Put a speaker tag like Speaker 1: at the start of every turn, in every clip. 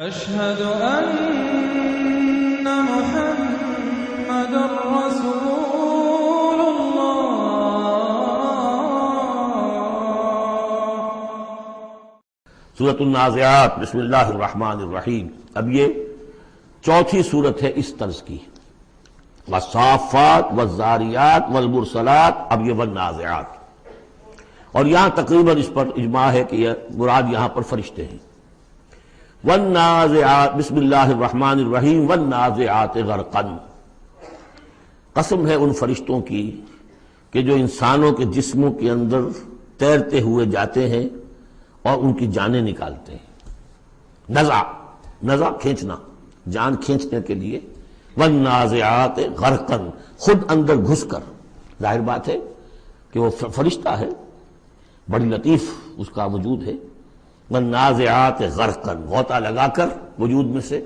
Speaker 1: أشهد أن محمد رسول الله.
Speaker 2: سورۃ النازعات بسم اللہ الرحمن الرحیم. اب یہ چوتھی سورت ہے اس طرز کی. والصافات والزاریات والمرسلات. اب یہ والنازعات، اور یہاں تقریباً اس پر اجماع ہے کہ یہ مراد یہاں پر فرشتے ہیں. والنازعات بسم اللہ الرحمن الرحیم. والنازعات غرقا. قسم ہے ان فرشتوں کی کہ جو انسانوں کے جسموں کے اندر تیرتے ہوئے جاتے ہیں اور ان کی جانیں نکالتے ہیں. نزع کھینچنا، جان کھینچنے کے لیے. والنازعات غرقا، خود اندر گھس کر. ظاہر بات ہے کہ وہ فرشتہ ہے، بڑی لطیف اس کا وجود ہے. والنازعات غرقا، غوطہ لگا کر وجود میں سے.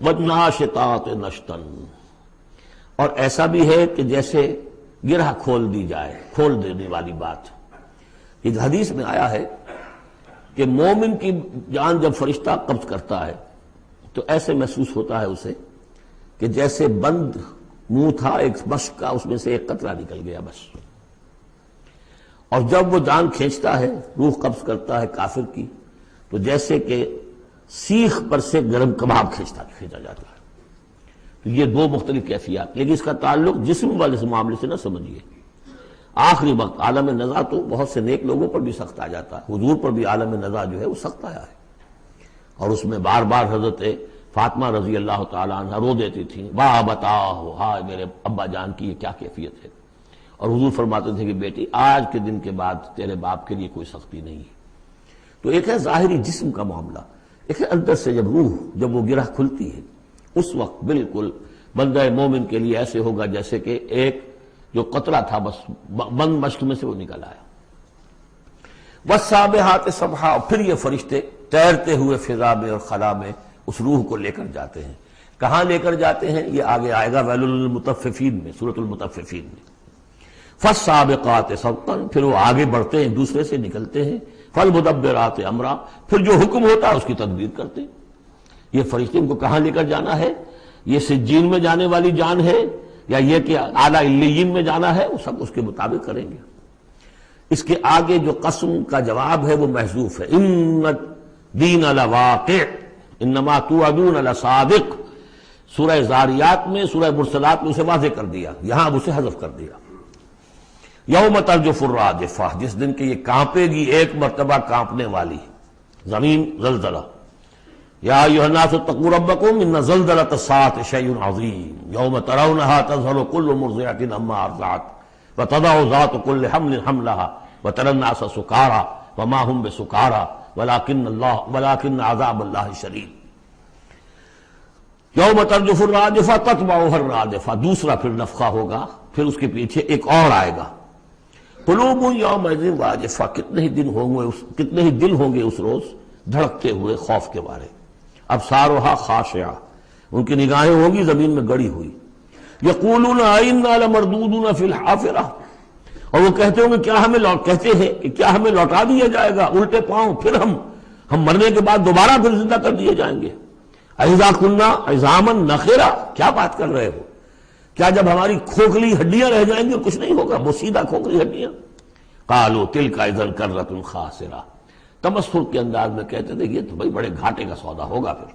Speaker 2: والناشطات نشطا، اور ایسا بھی ہے کہ جیسے گرہ کھول دی جائے، کھول دینے والی بات. ایک حدیث میں آیا ہے کہ مومن کی جان جب فرشتہ قبض کرتا ہے تو ایسے محسوس ہوتا ہے اسے کہ جیسے بند منہ تھا ایک مشک کا، اس میں سے ایک قطرہ نکل گیا بس. اور جب وہ جان کھینچتا ہے، روح قبض کرتا ہے کافر کی، تو جیسے کہ سیخ پر سے گرم کباب کھینچا جاتا ہے. تو یہ دو مختلف کیفیات، لیکن اس کا تعلق جسم والے اس معاملے سے نہ سمجھیے. آخری وقت عالم نزع تو بہت سے نیک لوگوں پر بھی سخت آ جاتا ہے. حضور پر بھی عالم نزع جو ہے وہ سخت آیا ہے، اور اس میں بار بار حضرت فاطمہ رضی اللہ تعالیٰ عنہ رو دیتی تھیں، واہ بتاؤ، ہائے میرے ابا جان کی یہ کیا کیفیت ہے. اور حضور فرماتے تھے کہ بیٹی آج کے دن کے بعد تیرے باپ کے لیے کوئی سختی نہیں ہے. تو ایک ہے ظاہری جسم کا معاملہ، ایک ہے اندر سے جب روح، جب وہ گرہ کھلتی ہے، اس وقت بالکل بندہ مومن کے لیے ایسے ہوگا جیسے کہ ایک جو قطرہ تھا بس بند مشک میں سے وہ نکل آیا. والسابحات سبحا. پھر یہ فرشتے تیرتے ہوئے فضا میں اور خلا میں اس روح کو لے کر جاتے ہیں. کہاں لے کر جاتے ہیں یہ آگے آئے گا ویل للمطففین میں، سورۃ المطففین میں. فالسابقات سبقا. پھر وہ آگے بڑھتے ہیں، دوسرے سے نکلتے ہیں. فالمدبرات امرا. پھر جو حکم ہوتا ہے اس کی تدبیر کرتے ہیں. یہ فرشتے ان کو کہاں لے کر جانا ہے؟ یہ سجین میں جانے والی جان ہے یا یہ کہ اعلیٰ علیین میں جانا ہے؟ وہ سب اس کے مطابق کریں گے. اس کے آگے جو قسم کا جواب ہے وہ محذوف ہے. ان الدین لواقع انما توعدون لصادق. سورہ زاریات میں، سورہ مرسلات میں اسے واضح کر دیا، یہاں اب اسے حذف کر دیا. یوم ترجف الراجفہ. جس دن کہ یہ کانپے گی ایک مرتبہ کانپنے والی زمین. زلزلہ. یا ایھا الناس اتقوا ربکم ان زلزلۃ الساعۃ شیء عظیم یوم ترونها تذہل کل مرضعۃ عما ارضعت وتضع ذات کل حمل حملها وترى الناس سکارى وما هم بسکارى ولكن عذاب اللہ شدید. یوم ترجف الراجفہ تتبعها الرادفہ. دوسرا پھر نفخہ ہوگا، پھر اس کے پیچھے ایک اور آئے گا. قلوب یومئذ واجفہ. کتنے ہی دل ہوں گے اس روز دھڑکتے ہوئے خوف کے بارے. ابصارها خاشعہ. ان کی نگاہیں ہوں گی زمین میں گڑی ہوئی. یقولون انا لمردودون فی الحافرہ. اور وہ کہتے ہوں گے کہتے ہیں کہ کیا ہمیں لوٹا دیا جائے گا الٹے پاؤں، پھر ہم مرنے کے بعد دوبارہ پھر زندہ کر دیے جائیں گے. اذا کنا عظاما نخرہ. کیا بات کر رہے ہو؟ کیا جب ہماری کھوکھلی ہڈیاں رہ جائیں گی اور کچھ نہیں ہوگا؟ وہ سیدھا کھوکھلی ہڈیاں. قالوا تلک اذا کرۃ خاسرہ. تمسخر کے انداز میں کہتے تھے یہ تو بھائی بڑے گھاٹے کا سودا ہوگا. پھر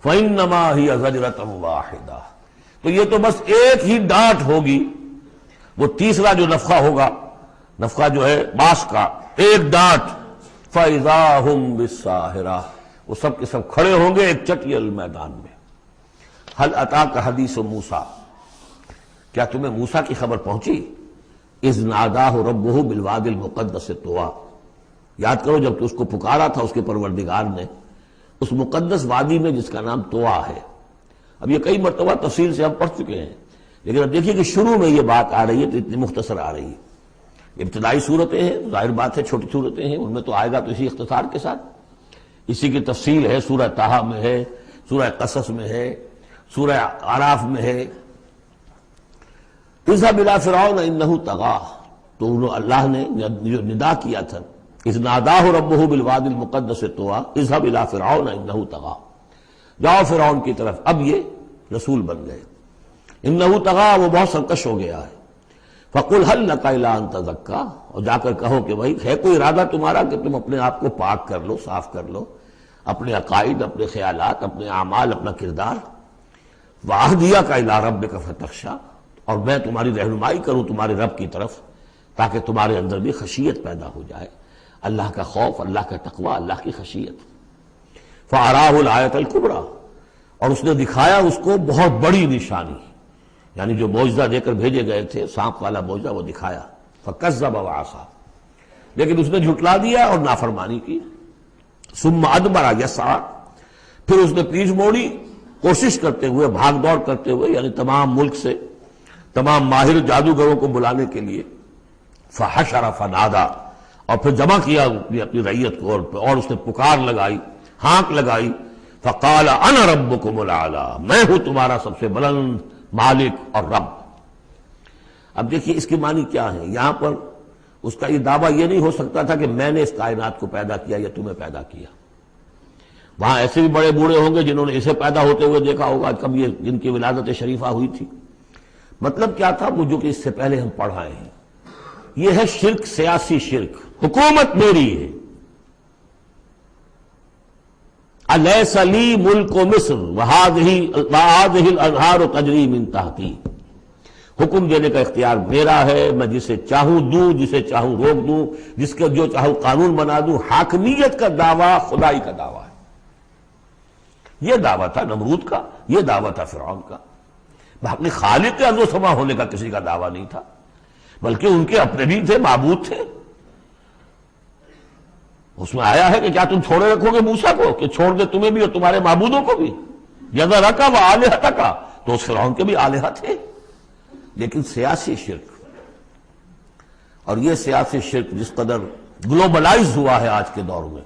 Speaker 2: فإنما هي زجرۃ واحدہ. تو یہ تو بس ایک ہی ڈانٹ ہوگی. وہ تیسرا جو نفخہ ہوگا، نفخہ جو ہے باس کا، ایک ڈانٹ. فإذا هم بالساہرہ. وہ سب کے سب کھڑے ہوں گے ایک چٹیل میدان میں. هل اتاک حدیث موسیٰ. کیا تمہیں موسیٰ کی خبر پہنچی؟ اذ ناداہ ربہ بالوادی المقدس طویٰ. یاد کرو جب کہ اس کو پکارا تھا اس کے پروردگار نے اس مقدس وادی میں جس کا نام طویٰ ہے. اب یہ کئی مرتبہ تفصیل سے ہم پڑھ چکے ہیں، لیکن اب دیکھیے کہ شروع میں یہ بات آ رہی ہے تو اتنی مختصر آ رہی ہے. ابتدائی صورتیں ہیں، ظاہر بات ہے چھوٹی صورتیں ہیں، ان میں تو آئے گا تو اسی اختصار کے ساتھ. اسی کی تفصیل ہے سورہ طٰہٰ میں ہے، سورہ قصص میں ہے، سورہ اعراف میں ہے. اذهب الى فرعون انه طغى. تو اللہ نے جو ندا کیا تھا اذ ناداہ ربہ بالوادی المقدس طویٰ اذهب الی فرعون انہ طغیٰ، جاؤ فرعون کی طرف، اب یہ رسول بن گئے، انہ طغیٰ وہ بہت سرکش ہو گیا ہے، فقل هل لک الی ان تزکیٰ، اور جا کر کہو کہ بھائی ہے کوئی ارادہ تمہارا کہ تم اپنے آپ کو پاک کر لو، صاف کر لو، اپنے عقائد، اپنے خیالات، اپنے اعمال، اپنا کردار، وَأَهْدِيَكَ إِلَىٰ رَبِّكَ فَتَخْشَىٰ، اور میں تمہاری رہنمائی کروں تمہارے رب کی طرف تاکہ تمہارے اندر بھی خشیت پیدا ہو جائے، اللہ کا خوف، اللہ کا تقوی، اللہ کی خشیت۔ فَأَرَاهُ الْآيَةَ الْكُبْرىٰ، اور اس نے دکھایا اس کو بہت بڑی نشانی، یعنی جو معجزہ دے کر بھیجے گئے تھے، سانپ والا معجزہ وہ دکھایا، فَكَذَّبَ وَعَصَىٰ، لیکن اس نے جھٹلا دیا اور نافرمانی کی۔ ثُمَّ أَدْبَرَ يَسْعَىٰ، پھر اس نے پیٹھ موڑی کوشش کرتے ہوئے، بھاگ دوڑ کرتے ہوئے، یعنی تمام ملک سے تمام ماہر جادوگروں کو بلانے کے لیے، فحشر فنادا، اور پھر جمع کیا اپنی رعیت کو، اور اس نے پکار لگائی، ہانک لگائی، فقال انا ربکم الاعلی، میں ہوں تمہارا سب سے بلند مالک اور رب۔ اب دیکھیے اس کی معنی کیا ہے، یہاں پر اس کا یہ دعویٰ یہ نہیں ہو سکتا تھا کہ میں نے اس کائنات کو پیدا کیا یا تمہیں پیدا کیا۔ وہاں ایسے بھی بڑے بوڑھے ہوں گے جنہوں نے اسے پیدا ہوتے ہوئے دیکھا ہوگا، کب یہ جن کی ولادت شریفہ ہوئی تھی۔ مطلب کیا تھا، وہ جو کہ اس سے پہلے ہم پڑھ آئے ہیں، یہ ہے شرک، سیاسی شرک، حکومت میری ہے۔ الیس لی ملک مصر وہذہ الانہار تجری من تحتی، حکم دینے کا اختیار میرا ہے، میں جسے چاہوں دوں، جسے چاہوں روک دوں، جس کا جو چاہوں قانون بنا دوں۔ حاکمیت کا دعویٰ خدائی کا دعویٰ ہے، یہ دعویٰ تھا نمرود کا، یہ دعویٰ تھا فرعون کا۔ اپنے خالق کے عرض و سما ہونے کا کسی کا دعویٰ نہیں تھا، بلکہ ان کے اپنے بھی تھے، معبود تھے۔ اس میں آیا ہے کہ کیا تم چھوڑے رکھو گے موسیٰ کو کہ چھوڑ دے تمہیں بھی اور تمہارے معبودوں کو بھی؟ یذرک و آلہتک، تو اس فرعون کے بھی آلہہ تھے، لیکن سیاسی شرک۔ اور یہ سیاسی شرک جس قدر گلوبلائز ہوا ہے آج کے دور میں،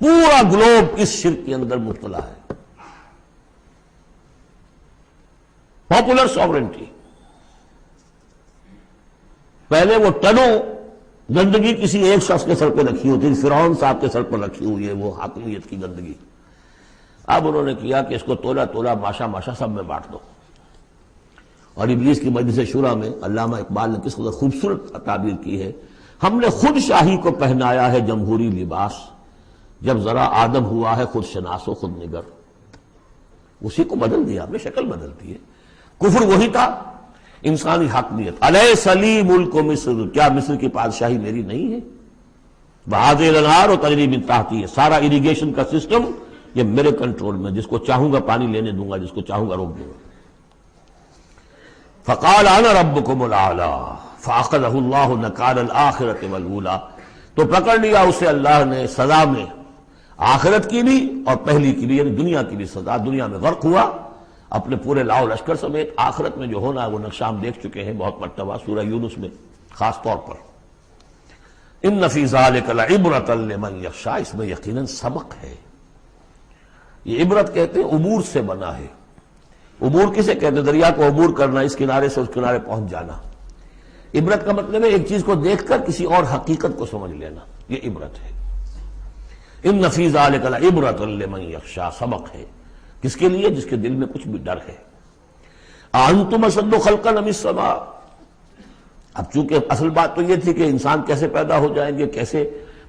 Speaker 2: پورا گلوب اس شرک کے اندر مبتلا ہے۔ پاپولر ساورنٹی، پہلے وہ ٹنوں گندگی کسی ایک شخص کے سر پہ رکھی ہوتی، فرعون صاحب کے سر پر رکھی ہوئی ہے وہ حاکمیت کی گندگی۔ اب انہوں نے کیا کہ اس کو تولا تولا، ماشا ماشا سب میں بانٹ دو۔ اور ابلیس کی مجلس شورا میں علامہ اقبال نے کس قدر خوبصورت تعبیر کی ہے، ہم نے خود شاہی کو پہنایا ہے جمہوری لباس، جب ذرا آدم ہوا ہے خود شناس و خود نگر۔ اسی کو بدل دیا، ہم نے شکل بدل دی ہے۔ کفر وہی تھا، انسانی حاکمیت۔ الیس لی ملک مصر، کیا مصر کی بادشاہی میری نہیں ہے؟ وہذہ الانہار تجری من تحتی، سارا اریگیشن کا سسٹم یہ میرے کنٹرول میں، جس کو چاہوں گا پانی لینے دوں گا، جس کو چاہوں گا روک دوں گا۔ فقال انا ربکم الاعلی فاخذہ اللہ نکال الآخرۃ والاولی، تو پکڑ لیا اسے اللہ نے سزا میں، آخرت کی بھی اور پہلی کی بھی، یعنی دنیا کی بھی سزا۔ دنیا میں غرق ہوا اپنے پورے لاؤ لشکر سمیت، آخرت میں جو ہونا ہے وہ نقشہ ہم دیکھ چکے ہیں بہت مرتبہ سورہ یونس میں خاص طور پر۔ ان فی ذلک لعبرۃ لمن یخشی، اس میں یقیناً سبق ہے۔ یہ عبرت کہتے ہیں عبور سے بنا ہے۔ عبور کسے کہتے ہیں؟ دریا کو عبور کرنا، اس کنارے سے اس کنارے پہنچ جانا۔ عبرت کا مطلب ہے ایک چیز کو دیکھ کر کسی اور حقیقت کو سمجھ لینا، یہ عبرت ہے۔ ان فی ذلک لعبرۃ لمن یخشی، سبق ہے کس کے لیے؟ جس کے دل میں کچھ بھی ڈر ہے۔ انتم اشد خلقا ام السماء، اب چونکہ اصل بات تو یہ تھی کہ انسان کیسے پیدا ہو جائیں گے، کیسے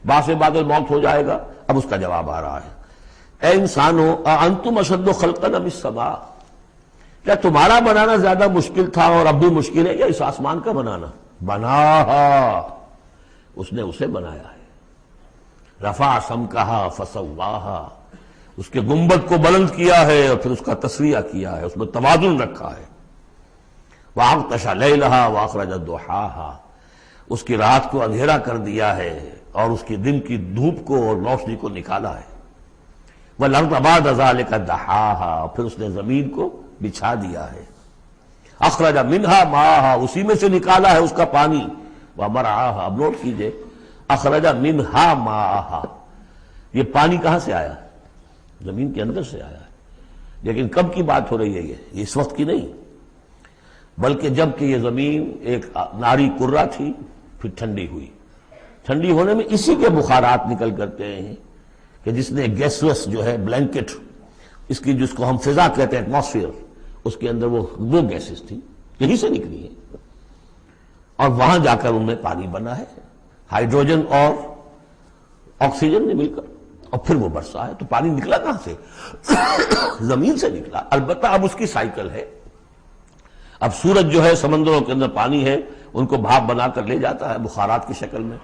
Speaker 2: باعث بعد الموت ہو جائے گا، اب اس کا جواب آ رہا ہے۔ اے انسانو انتم اشد خلقا ام السماء، کیا تمہارا بنانا زیادہ مشکل تھا اور اب بھی مشکل ہے، یا اس آسمان کا بنانا؟ بناہا، اس نے اسے بنایا ہے۔ رفع سمکہا فسواہا، اس کے گنبد کو بلند کیا ہے اور پھر اس کا تسویہ کیا ہے، اس میں توازن رکھا ہے۔ وَأَغْطَشَ لَيْلَهَا وَأَخْرَجَ ضُحَاهَا، اس کی رات کو اندھیرا کر دیا ہے اور اس کی دن کی دھوپ کو اور روشنی کو نکالا ہے۔ وَالْأَرْضَ بَعْدَ ذَلِكَ دَحَاهَا، پھر اس نے زمین کو بچھا دیا ہے۔ أَخْرَجَ مِنْهَا مَاءَهَا، اسی میں سے نکالا ہے اس کا پانی۔ وَمَرْعَاهَا، اب نوٹ کیجئے، أَخْرَجَ مِنْهَا مَاءَهَا، یہ پانی کہاں سے آیا؟ زمین کے اندر سے آیا ہے۔ لیکن کب کی بات ہو رہی ہے؟ یہ اس وقت کی نہیں، بلکہ جب کہ یہ زمین ایک ناری کرہ تھی، پھر ٹھنڈی ہوئی، ٹھنڈی ہونے میں اسی کے بخارات نکل کرتے ہیں کہ جس نے گیسوس جو ہے بلینکٹ، اس کی جس کو ہم فضا کہتے ہیں ایٹماسفیئر، اس کے اندر وہ گیسز تھی، یہی سے نکلی ہے، اور وہاں جا کر ان میں پانی بنا ہے، ہائیڈروجن اور آکسیجن نے مل کر، اور پھر وہ برسا ہے۔ تو پانی نکلا کہاں سے؟ زمین سے نکلا۔ البتہ اب اس کی سائیکل ہے، اب سورج جو ہے سمندروں کے اندر پانی ہے، ان کو بھاپ بنا کر لے جاتا ہے بخارات کی شکل میں،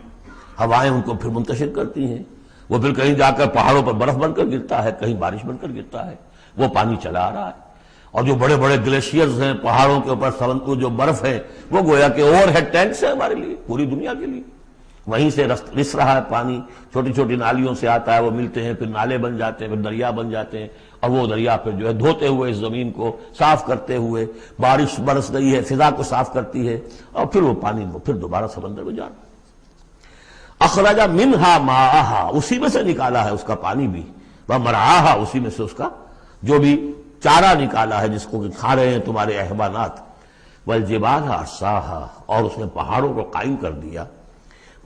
Speaker 2: ہوائیں ان کو پھر منتشر کرتی ہیں، وہ پھر کہیں جا کر پہاڑوں پر برف بن کر گرتا ہے، کہیں بارش بن کر گرتا ہے، وہ پانی چلا آ رہا ہے۔ اور جو بڑے بڑے گلیشیئرز ہیں پہاڑوں کے اوپر سمندر جو برف ہے، وہ گویا کہ اوور ہیڈ ٹینکس ہے ہمارے لیے، پوری دنیا کے لیے، وہیں سے رس رہا ہے پانی، چھوٹی چھوٹی نالیوں سے آتا ہے، وہ ملتے ہیں، پھر نالے بن جاتے ہیں، پھر دریا بن جاتے ہیں، اور وہ دریا پھر جو ہے دھوتے ہوئے اس زمین کو صاف کرتے ہوئے، بارش برس رہی ہے فضا کو صاف کرتی ہے، اور پھر وہ پانی پھر دوبارہ سمندر میں جانا۔ اخرج منہا ماءہا، اسی میں سے نکالا ہے اس کا پانی بھی، ومرعاہا، اسی میں سے اس کا جو بھی چارہ نکالا ہے جس کو کہ کھا رہے ہیں تمہارے حیوانات، والجبال ارساہا، اور اس نے پہاڑوں کو قائم کر دیا،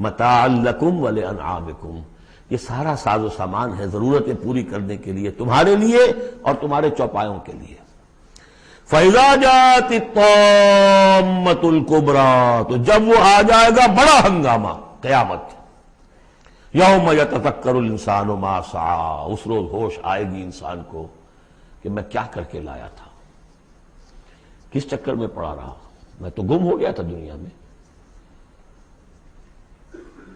Speaker 2: متاعا لکم ولانعامکم، یہ سارا ساز و سامان ہے ضرورتیں پوری کرنے کے لیے تمہارے لیے اور تمہارے چوپایوں کے لیے۔ فَإِذَا جَاءَتِ الطَّامَّةُ الْكُبْرَىٰ، تو جب وہ آ جائے گا بڑا ہنگامہ، قیامت، یوم یتذکر الانسان ما سعی، اس روز ہوش آئے گی انسان کو کہ میں کیا کر کے لایا تھا، کس چکر میں پڑا رہا، میں تو گم ہو گیا تھا دنیا میں۔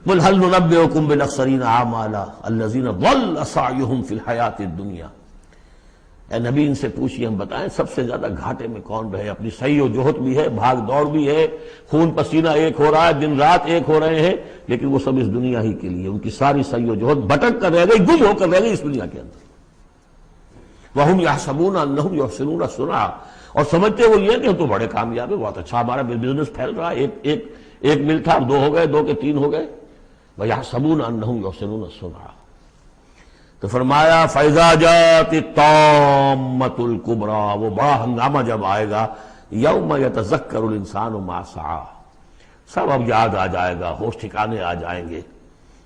Speaker 2: قل هل ننبئكم بالاخسرین اعمالا الذین ضل سعیهم فی الحیاۃ الدنیا، اے نبی ان سے پوچھئے ہم بتائیں سب سے زیادہ گھاٹے میں کون رہے، اپنی سعی و جہد بھی ہے، بھاگ دوڑ بھی ہے، خون پسینہ ایک ہو رہا ہے، دن رات ایک ہو رہے ہیں، لیکن وہ سب اس دنیا ہی کے لیے، ان کی ساری سعی و جہد بھٹک کر رہ گئی، گم ہو کر رہ گئی اس دنیا کے اندر۔ وَهُمْ يَحْسَبُونَ أَنَّهُمْ يُحْسِنُونَ صُنْعًا، اور سمجھتے وہ یہ کہ ہم تو بڑے کامیاب ہیں، بہت اچھا ہمارا بزنس پھیل رہا ہے، ایک مل تھا، دو ہو گئے، دو کے تین ہو گئے، وَيَحْسَبُونَ أَنَّهُمْ يُحْسِنُونَ صُنْعًا۔ تو فرمایا فَإِذَا جَاءَتِ الطَّامَّةُ الْكُبْرَىٰ، وہ بڑا ہنگامہ جب آئے گا، یوم یتذکر الانسان ما سعی، سب اب یاد آ جائے گا، ہوش ٹھکانے آ جائیں گے،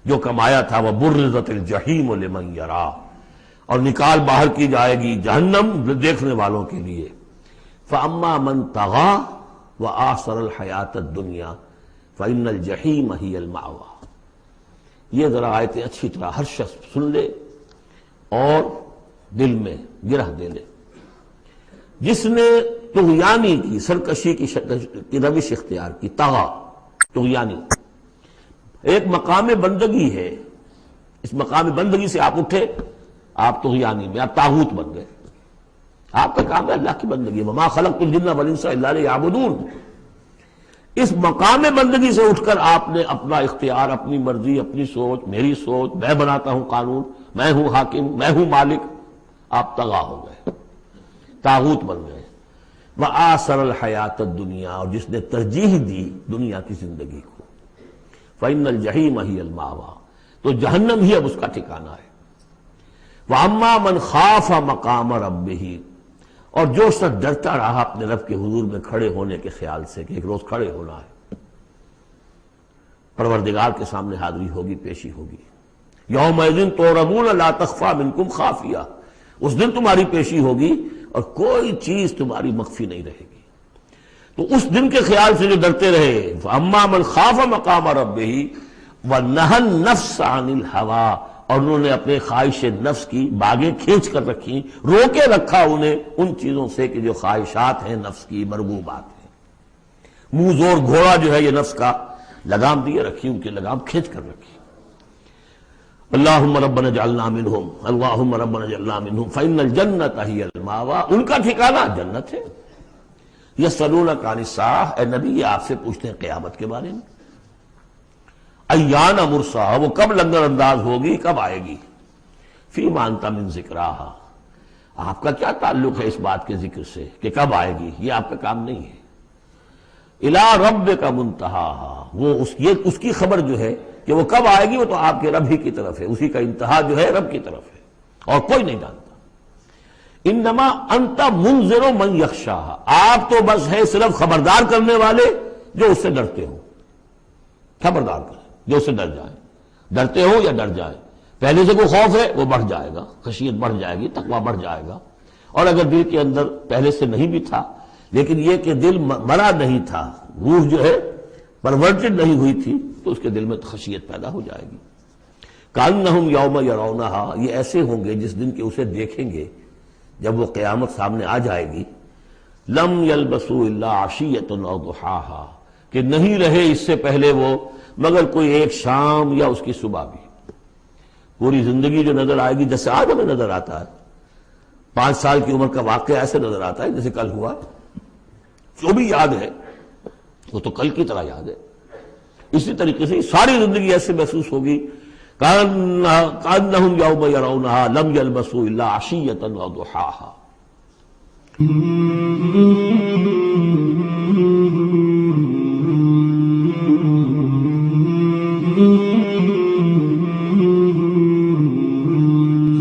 Speaker 2: جو کمایا تھا، وَبُرِّزَتِ الجحیم لمن یریٰ، اور نکال باہر کی جائے گی جہنم دیکھنے والوں کے لیے۔ فَأَمَّا مَنْ طَغَىٰ وَآثَرَ الْحَیَاةَ الدُّنْیَا فَإِنَّ الْجَحِیمَ هِیَ الْمَأْوَىٰ۔ یہ ذرا آیتیں اچھی طرح ہر شخص سن لے اور دل میں گرہ دے لے۔ جس نے طغیانی کی، سرکشی کی روش اختیار کی، طغا، طغیانی، ایک مقام بندگی ہے، اس مقام بندگی سے آپ اٹھے، آپ طغیانی میں، آپ طاغوت بن گئے، آپ کا کام ہے اللہ کی بندگی، وما خلقت الجن والانس الا لیعبدون۔ اس مقام بندگی سے اٹھ کر آپ نے اپنا اختیار، اپنی مرضی، اپنی سوچ، میری سوچ، میں بناتا ہوں قانون، میں ہوں حاکم، میں ہوں مالک، آپ طغا ہو گئے، طاغوت بن گئے۔ وآثر الحیات الدنیا، اور جس نے ترجیح دی دنیا کی زندگی کو، فإن الجحیم ہی المأویٰ، تو جہنم ہی اب اس کا ٹھکانہ ہے۔ وَأَمَّا مَنْ خَافَ مَقَامَ رَبِّهِ، اور جو شخص ڈرتا رہا اپنے رب کے حضور میں کھڑے ہونے کے خیال سے کہ ایک روز کھڑے ہونا ہے، پروردگار کے سامنے حاضری ہوگی، پیشی ہوگی۔ یومئذ تعرضون لا تخفی منکم خافیہ، اس دن تمہاری پیشی ہوگی اور کوئی چیز تمہاری مخفی نہیں رہے گی۔ تو اس دن کے خیال سے جو ڈرتے رہے، فَأَمَّا مَنْ خَافَ مَقَامَ رَبِّهِ وَنَهَى النَّفْسَ عَنِ الْهَوَىٰ، اور انہوں نے اپنے خواہش نفس کی باغیں کھینچ کر رکھی، روکے رکھا انہیں ان چیزوں سے کہ جو خواہشات ہیں نفس کی، مرغوبات ہیں، منہ زور گھوڑا جو ہے یہ نفس کا، لگام دیے رکھی، ان کی لگام کھینچ کر رکھی۔ اللہم ربنا اجعلنا منہم، اللہم ربنا اجعلنا منہم فإن الجنۃ ہی المأویٰ، ان کا ٹھکانہ جنت ہے۔ یسألونک عن الساعۃ، اے نبی یہ آپ سے پوچھتے ہیں قیامت کے بارے میں، ایان مرساہا، وہ کب لنگر انداز ہوگی، کب آئے گی، فیما انت من ذکراہا، آپ کا کیا تعلق ہے اس بات کے ذکر سے کہ کب آئے گی، یہ آپ کا کام نہیں ہے۔ الی ربک منتہاہا، وہ اس کی خبر جو ہے کہ وہ کب آئے گی، وہ تو آپ کے رب ہی کی طرف ہے، اسی کا انتہا جو ہے رب کی طرف ہے، اور کوئی نہیں جانتا۔ انما انت منذر من یخشاہا، آپ تو بس ہے صرف خبردار کرنے والے جو اس سے ڈرتے ہو، خبردار کریں۔ جو اسے ڈر جائے، ڈرتے ہو یا ڈر جائے، پہلے سے کوئی خوف ہے وہ بڑھ جائے گا، خشیت بڑھ جائے گی، تقویٰ بڑھ جائے گا. اور اگر دل کے اندر پہلے سے نہیں بھی تھا لیکن یہ کہ دل مرا نہیں تھا، روح جو ہے پرورٹڈ نہیں ہوئی تھی، تو اس کے دل میں خشیت پیدا ہو جائے گی. کأنہم یوم یرونہا، یہ ایسے ہوں گے جس دن کہ اسے دیکھیں گے جب وہ قیامت سامنے آ جائے گی. لم یلبسوا الا عشیۃ او ضحاہا، کہ نہیں رہے اس سے پہلے وہ مگر کوئی ایک شام یا اس کی صبح بھی. پوری زندگی جو نظر آئے گی جیسے آج ہمیں نظر آتا ہے، 5 سال کی عمر کا واقعہ ایسے نظر آتا ہے جیسے کل ہوا، جو بھی یاد ہے وہ تو کل کی طرح یاد ہے. اسی طریقے سے ساری زندگی ایسے محسوس ہوگی کأنہم یوم یرونہا لم یلبسوا الا عشیۃ او ضحاہا.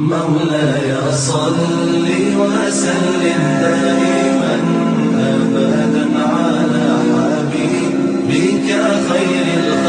Speaker 1: مولاي صل وسلم دائما أبدا على حبيبك خير الخلق